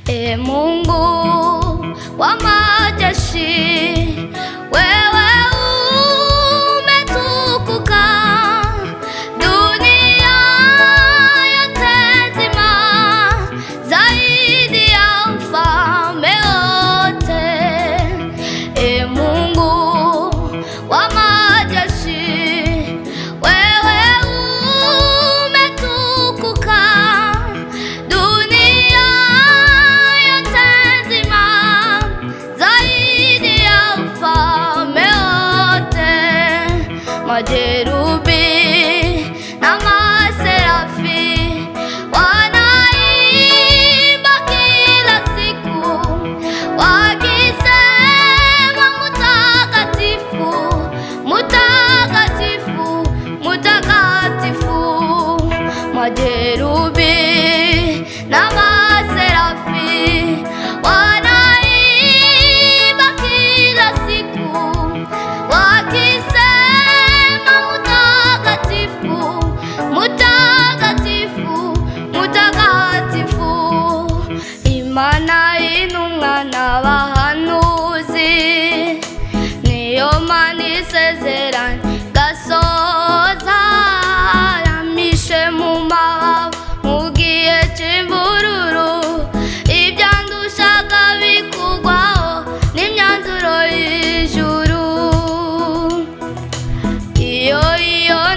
Mungu wa majeshi, wewe umetukuka, dunia yote nzima, zaidi ya ufalme wote. Mungu wa majeshi, wewe umetukuka, dunia yote nzima, zaidi ya ufalme wote. Majerubi na maserafi wanaimba kila siku, wakisema mutakatifu, mutakatifu, mutakatifu. Majerubi na maserafi wanaimba kila siku, wakisema mutakatifu, mutakatifu, mutakatifu. Imana y'intumwa n'abahanuzi, niyo Mana isezeranya igasohoza, yamishe mu mababa mu gihe cy'imvururu, ibyandushaga bikugwaho n'imyanzuro y'ijuru. Iyo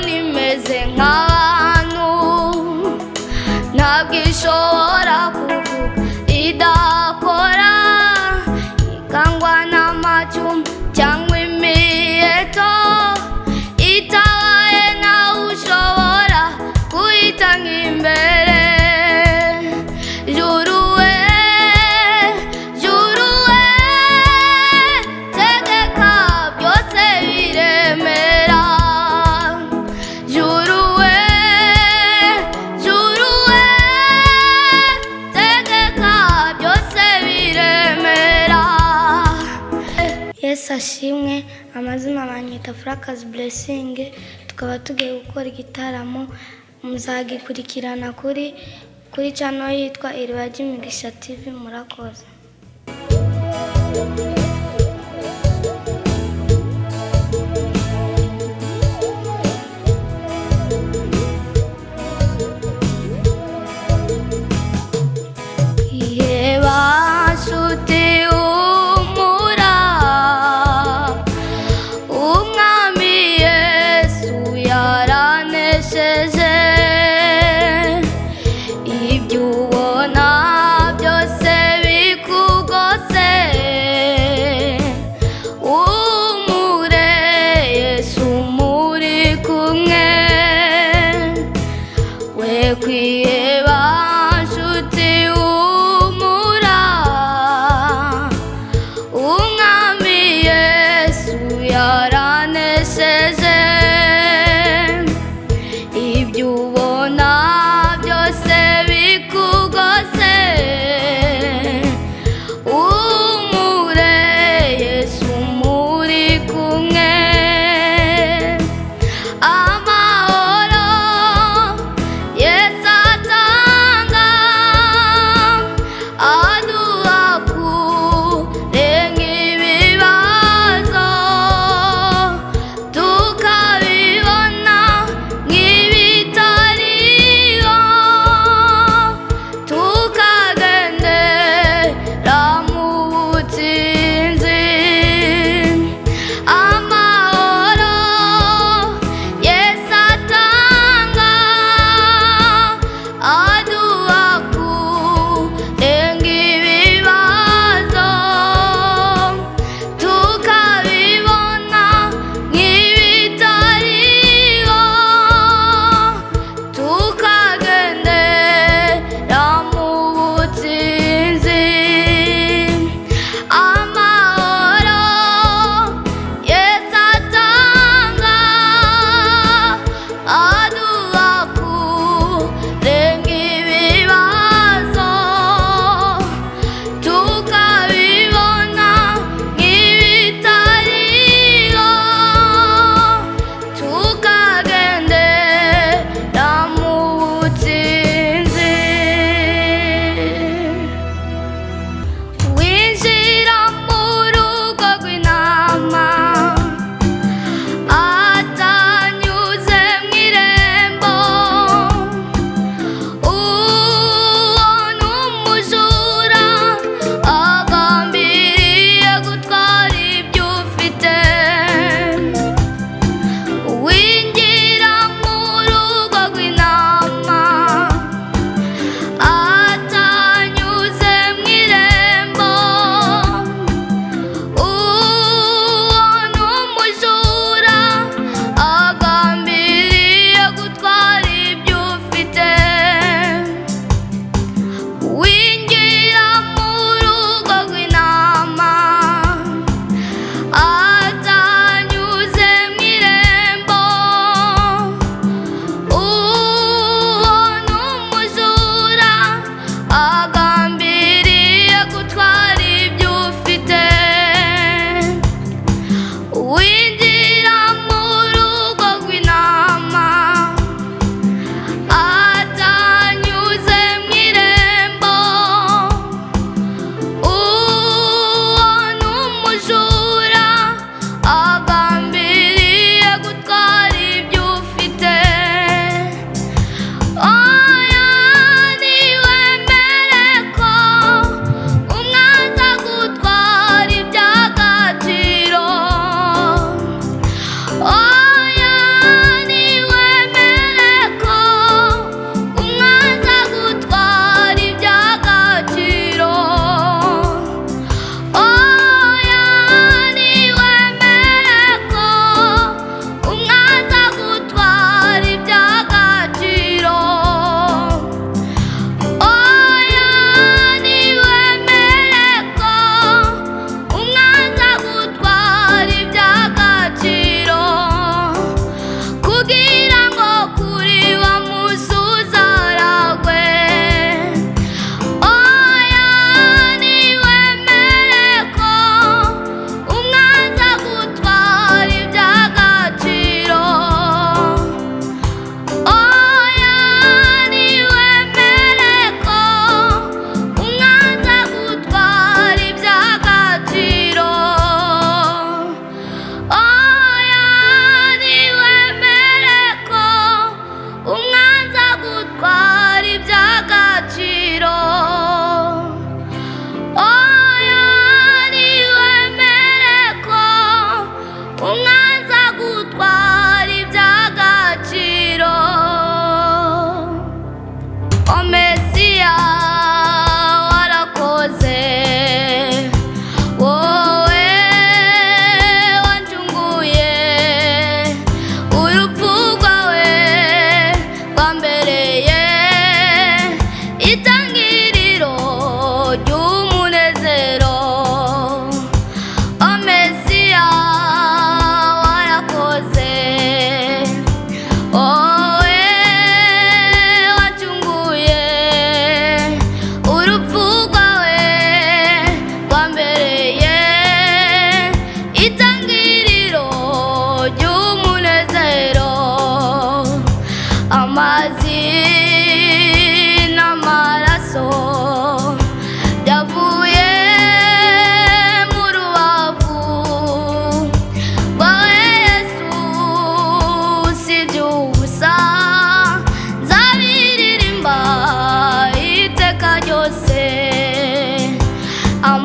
nimeze nk'abantu, ntabwo ishobora kuvuga idakora, ikangwa n'amacumu cyangwa imiheto, itabaye nawe ushobora kuyitanga imbere. Juru we, juru we, tegeka byose biremera. Juru we, juru we, tegeka byose biremera. Yesu ashimwe. Amazina banyita Fracas Blessing, tukaba tugiye gukora igitaramo, muzagikurikirana kuri channel yitwa Iriba ry'Imigisha TV. Murakoze. Ibyo ubona byose bikugose,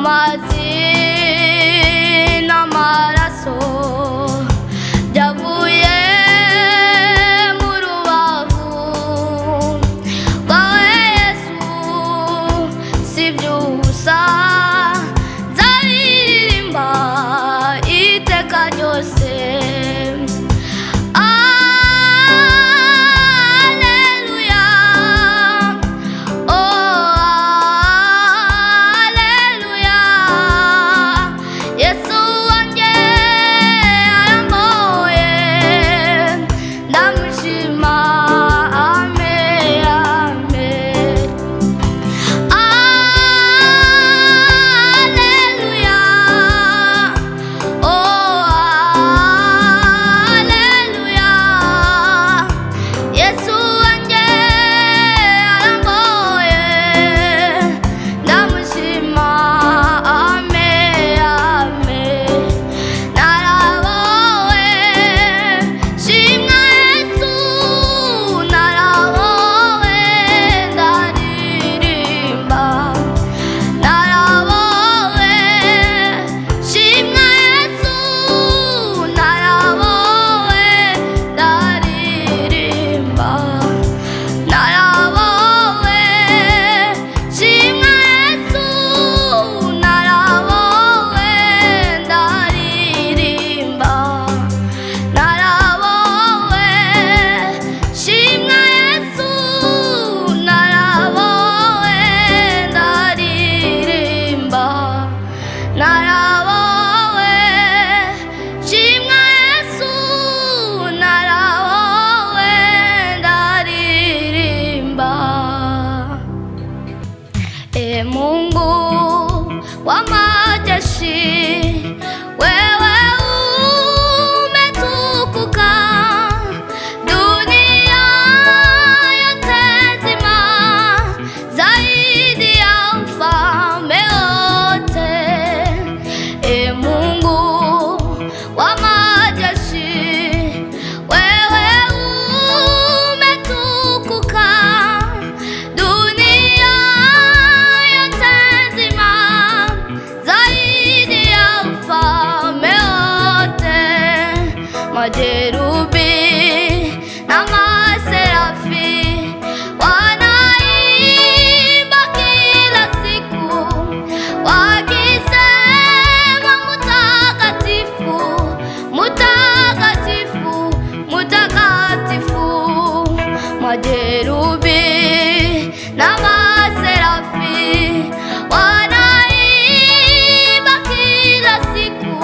amazi n'amaraso byavuye mu rubavu rwawe Yesu, si by'ubusa nzaririmba iteka ryose. Mungu wa majeshi, wewe umetukuka, dunia yote nzima, zaidi ya ufalme wote. Mungu wa majeshi, wewe umetukuka, majerubi na maserafi wanaimba kila siku wakisema mutakatifu, mutakatifu, mutakatifu. Majerubi na maserafi wanaimba kila siku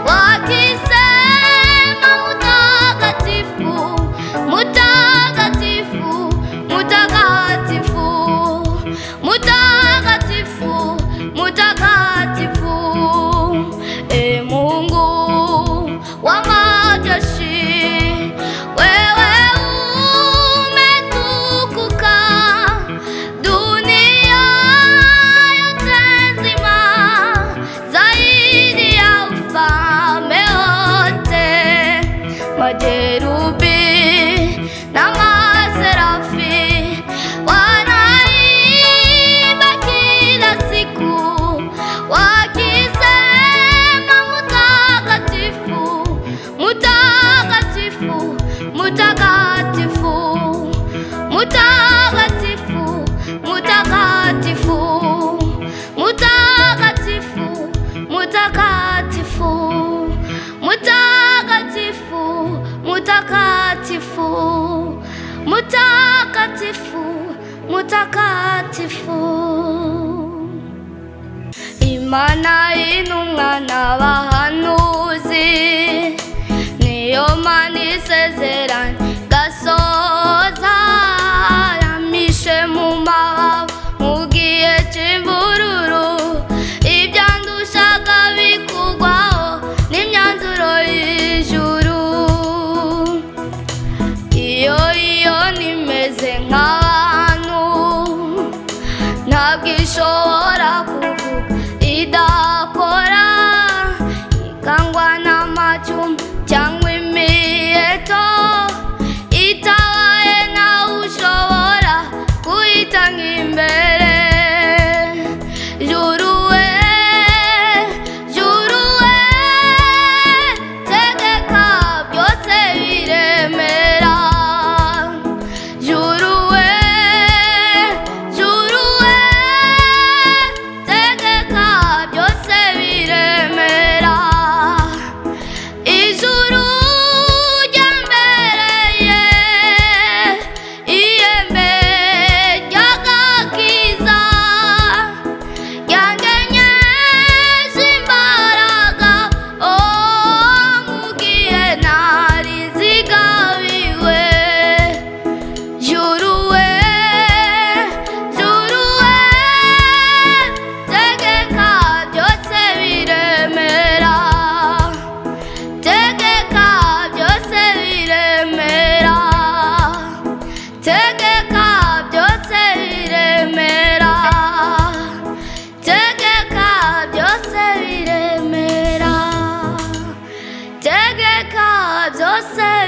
wakisema mutakatifu, mutakatifu, mutakatifu, mutakatifu, mutakatifu. Mungu wa majeshi, wewe umetukuka, dunia yote nzima, zaidi ya ufalme wote. Majerubi na maserafi wanaimba kila siku wakisema mutakatifu, mutakatifu, mutakatifu, mutakatifu, mutakatifu, mutakatifu, mutakatifu, mutakatifu, mutakatifu, mutakatifu, mutakatifu. Imana y'intumwa n'abahanuzi, niyo Mana isezeranya gasoza, yamishe mu mababa mu gihe cy'imvururu, ibyandushaga bikugwaho n'imyanzuro y'ijuru. Iyo nimeze nk'abantu, ntabwo ishobora kuvuga idakora, ikangwa n'amacumu cyangwa imiheto, itabaye nawe ushobora kuyitanga imbere. Juru we reka byose